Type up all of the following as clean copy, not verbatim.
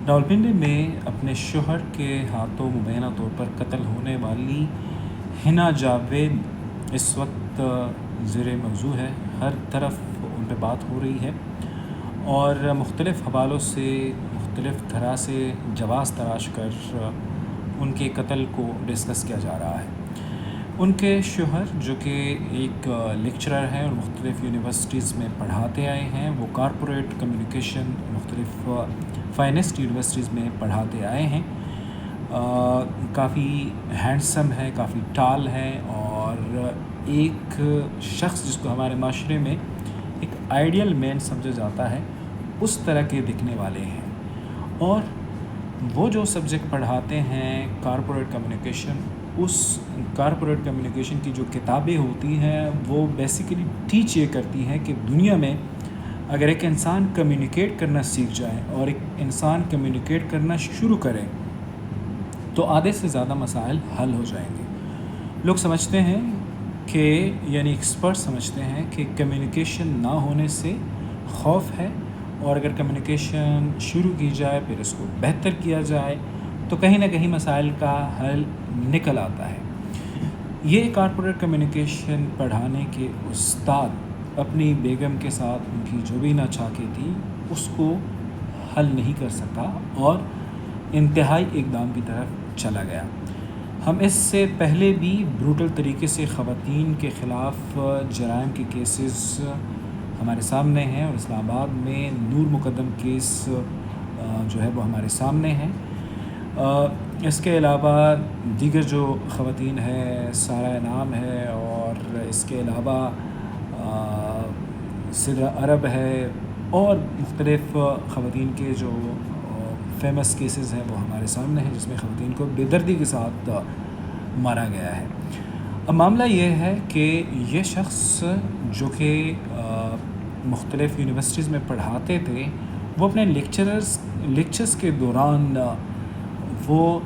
راولپنڈی میں اپنے شوہر کے ہاتھوں مبینہ طور پر قتل ہونے والی حنا جاوید اس وقت زیر موضوع ہے۔ ہر طرف ان پہ بات ہو رہی ہے اور مختلف حوالوں سے مختلف طرح سے جواز تراش کر ان کے قتل کو ڈسکس کیا جا رہا ہے۔ ان کے شوہر جو کہ ایک لیکچرر ہیں اور مختلف یونیورسٹیز میں پڑھاتے آئے ہیں، وہ کارپوریٹ کمیونیکیشن مختلف فائنسٹ یونیورسٹیز میں پڑھاتے آئے ہیں۔ کافی ہینڈسم ہے، کافی ٹال ہے اور ایک شخص جس کو ہمارے معاشرے میں ایک آئیڈیل مین سمجھا جاتا ہے، اس طرح کے دکھنے والے ہیں۔ اور وہ جو سبجیکٹ پڑھاتے ہیں کارپوریٹ کمیونیکیشن، اس کارپوریٹ کمیونیکیشن کی جو کتابیں ہوتی ہیں وہ بیسیکلی ٹیچ یہ کرتی ہیں کہ دنیا میں اگر ایک انسان کمیونیکیٹ کرنا سیکھ جائے اور ایک انسان کمیونیکیٹ کرنا شروع کرے تو آدھے سے زیادہ مسائل حل ہو جائیں گے۔ لوگ سمجھتے ہیں کہ یعنی ایکسپرٹ سمجھتے ہیں کہ کمیونیکیشن نہ ہونے سے خوف ہے، اور اگر کمیونیکیشن شروع کی جائے پھر اس کو بہتر کیا جائے تو کہیں نہ کہیں مسائل کا حل نکل آتا ہے۔ یہ کارپوریٹ کمیونیکیشن پڑھانے کے استاد اپنی بیگم کے ساتھ ان کی جو بھی ناچاکی تھی اس کو حل نہیں کر سکا اور انتہائی اقدام کی طرف چلا گیا۔ ہم اس سے پہلے بھی بروٹل طریقے سے خواتین کے خلاف جرائم کے کیسز ہمارے سامنے ہیں، اور اسلام آباد میں نور مقدم کیس جو ہے وہ ہمارے سامنے ہے۔ اس کے علاوہ دیگر جو خواتین ہے، سارہ انعام ہے، اور اس کے علاوہ سدرہ عرب ہے، اور مختلف خواتین کے جو فیمس کیسز ہیں وہ ہمارے سامنے ہیں، جس میں خواتین کو بے دردی کے ساتھ مارا گیا ہے۔ اب معاملہ یہ ہے کہ یہ شخص جو کہ مختلف یونیورسٹیز میں پڑھاتے تھے، وہ اپنے لیکچرز کے دوران وہ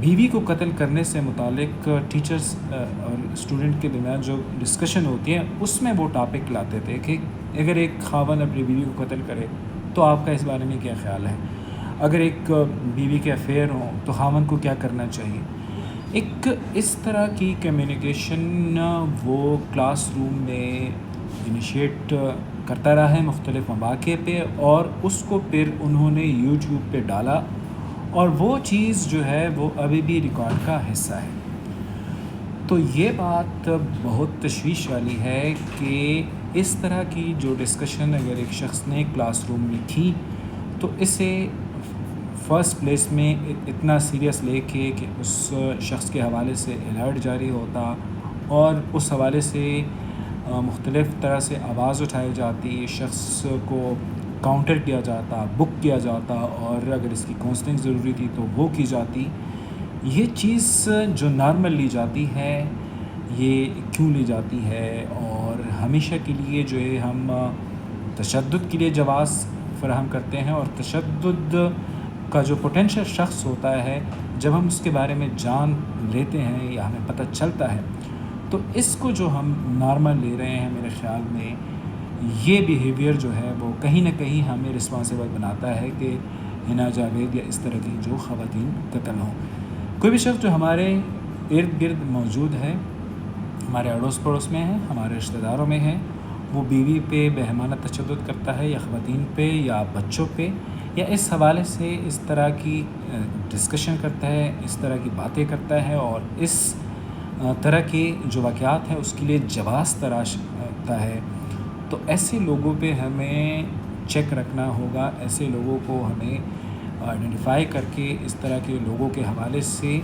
بیوی کو قتل کرنے سے متعلق ٹیچرز اور اسٹوڈنٹ کے درمیان جو ڈسکشن ہوتی ہے اس میں وہ ٹاپک لاتے تھے کہ اگر ایک خاوند اپنی بیوی کو قتل کرے تو آپ کا اس بارے میں کیا خیال ہے، اگر ایک بیوی کے افیئر ہوں تو خاوند کو کیا کرنا چاہیے۔ ایک اس طرح کی کمیونیکیشن وہ کلاس روم میں انیشیٹ کرتا رہا ہے مختلف مواقع پہ، اور اس کو پھر انہوں نے یوٹیوب پہ ڈالا، اور وہ چیز جو ہے وہ ابھی بھی ریکارڈ کا حصہ ہے۔ تو یہ بات بہت تشویش والی ہے کہ اس طرح کی جو ڈسکشن اگر ایک شخص نے کلاس روم میں کی تو اسے فرسٹ پلیس میں اتنا سیریس لے کے کہ اس شخص کے حوالے سے الرٹ جاری ہوتا، اور اس حوالے سے مختلف طرح سے آواز اٹھائی جاتی، شخص کو کاؤنٹر کیا جاتا، بک کیا جاتا، اور اگر اس کی کاؤنسلنگ ضروری تھی تو وہ کی جاتی۔ یہ چیز جو نارمل لی جاتی ہے، یہ کیوں لی جاتی ہے؟ اور ہمیشہ کے لیے جو ہے ہم تشدد کے لیے جواز فراہم کرتے ہیں، اور تشدد کا جو پوٹینشیل شخص ہوتا ہے جب ہم اس کے بارے میں جان لیتے ہیں یا ہمیں پتہ چلتا ہے تو اس کو جو ہم نارمل لے رہے ہیں، میرے خیال میں یہ بیہیویئر جو ہے وہ کہیں نہ کہیں ہمیں رسپانسیبل بناتا ہے کہ حنا جاوید یا اس طرح کی جو خواتین قتل ہوں۔ کوئی بھی شخص جو ہمارے ارد گرد موجود ہے، ہمارے اڑوس پڑوس میں ہے، ہمارے رشتہ داروں میں ہے، وہ بیوی پہ بہیمانہ تشدد کرتا ہے یا خواتین پہ یا بچوں پہ، یا اس حوالے سے اس طرح کی ڈسکشن کرتا ہے، اس طرح کی باتیں کرتا ہے، اور اس طرح کے جو واقعات ہیں اس کے لیے جواز تراشتا ہے، تو ایسے لوگوں پہ ہمیں چیک رکھنا ہوگا، ایسے لوگوں کو ہمیں آئیڈینٹیفائی کر کے اس طرح کے لوگوں کے حوالے سے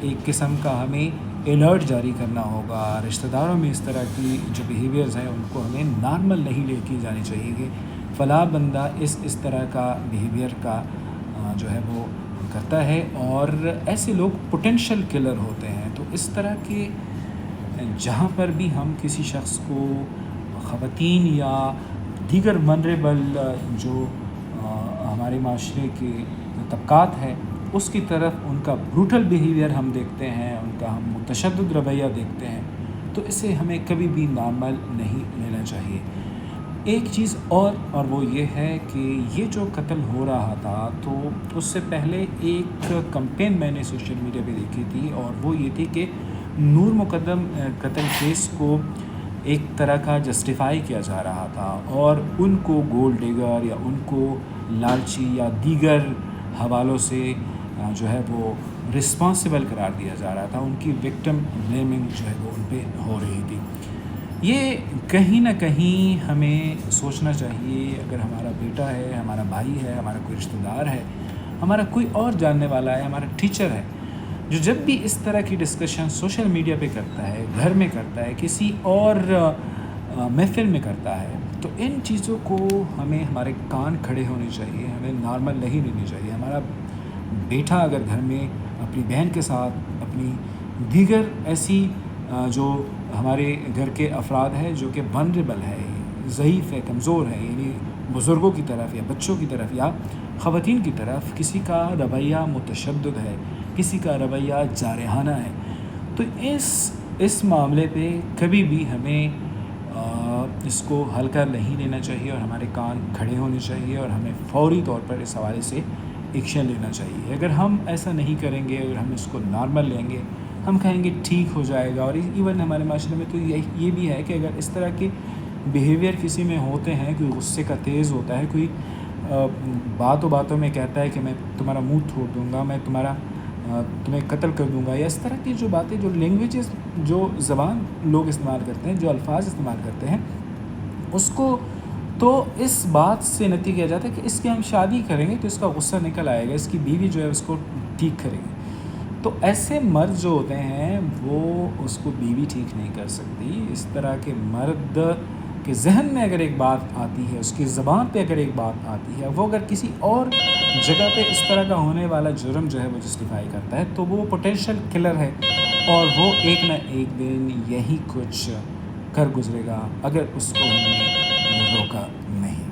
ایک قسم کا ہمیں الرٹ جاری کرنا ہوگا۔ رشتہ داروں میں اس طرح کی جو بیہیویئرز ہیں ان کو ہمیں نارمل نہیں لے کی جانی چاہیے کہ فلاں بندہ اس طرح کا بیہیویئر کا جو ہے وہ کرتا ہے، اور ایسے لوگ پوٹینشیل کلر ہوتے ہیں۔ تو اس طرح کے جہاں پر بھی ہم کسی شخص کو، خواتین یا دیگر ونریبل جو ہمارے معاشرے کے طبقات ہیں اس کی طرف ان کا بروٹل بیہیویئر ہم دیکھتے ہیں، ان کا ہم متشدد رویہ دیکھتے ہیں، تو اسے ہمیں کبھی بھی نارمل نہیں لینا چاہیے۔ ایک چیز اور وہ یہ ہے کہ یہ جو قتل ہو رہا تھا تو اس سے پہلے ایک کمپین میں نے سوشل میڈیا پہ دیکھی تھی، اور وہ یہ تھی کہ نور مقدم قتل کیس کو ایک طرح کا جسٹیفائی کیا جا رہا تھا، اور ان کو گولڈ ڈگر یا ان کو لالچی یا دیگر حوالوں سے جو ہے وہ رسپانسبل قرار دیا جا رہا تھا، ان کی وکٹم بلیمنگ جو ہے وہ ان پہ ہو رہی تھی۔ یہ کہیں نہ کہیں ہمیں سوچنا چاہیے، اگر ہمارا بیٹا ہے، ہمارا بھائی ہے، ہمارا کوئی رشتہ دار ہے، ہمارا کوئی اور جاننے والا ہے، ہمارا ٹیچر ہے، جو جب بھی اس طرح کی ڈسکشن سوشل میڈیا پہ کرتا ہے، گھر میں کرتا ہے، کسی اور محفل میں کرتا ہے، تو ان چیزوں کو ہمیں ہمارے کان کھڑے ہونے چاہیے، ہمیں نارمل نہیں لینی چاہیے۔ ہمارا بیٹا اگر گھر میں اپنی بہن کے ساتھ، اپنی دیگر ایسی جو ہمارے گھر کے افراد ہیں جو کہ ونریبل ہے، ضعیف ہے، کمزور ہے، یعنی بزرگوں کی طرف یا بچوں کی طرف یا خواتین کی طرف کسی کا رویہ متشدد ہے، کسی کا رویہ جارحانہ ہے، تو اس معاملے پہ کبھی بھی ہمیں اس کو ہلکا نہیں لینا چاہیے، اور ہمارے کان کھڑے ہونے چاہیے، اور ہمیں فوری طور پر اس حوالے سے ایکشن لینا چاہیے۔ اگر ہم ایسا نہیں کریں گے، اگر ہم اس کو نارمل لیں گے، ہم کہیں گے ٹھیک ہو جائے گا، اور ایون ہمارے معاشرے میں تو یہ بھی ہے کہ اگر اس طرح کے بیہیویئر کسی میں ہوتے ہیں، کوئی غصے کا تیز ہوتا ہے، کوئی باتوں میں کہتا ہے کہ میں تمہارا منہ توڑ دوں گا، میں تمہیں قتل کر دوں گا، یا اس طرح کی جو باتیں، جو لینگویجز، جو زبان لوگ استعمال کرتے ہیں، جو الفاظ استعمال کرتے ہیں، اس کو تو اس بات سے نتیجہ کیا جاتا ہے کہ اس کی ہم شادی کریں گے تو اس کا غصہ نکل آئے گا، اس کی بیوی جو ہے اس کو ٹھیک کرے گی۔ تو ایسے مرد جو ہوتے ہیں وہ اس کو بیوی ٹھیک نہیں کر سکتی۔ اس طرح کے مرد کے ذہن میں اگر ایک بات آتی ہے، اس کی زبان پہ اگر ایک بات آتی ہے، وہ اگر کسی اور جگہ پہ اس طرح کا ہونے والا جرم جو ہے وہ جسٹیفائی کرتا ہے، تو وہ پوٹینشیل کلر ہے، اور وہ ایک نہ ایک دن یہی کچھ کر گزرے گا اگر اس کو ہم نے روکا نہیں۔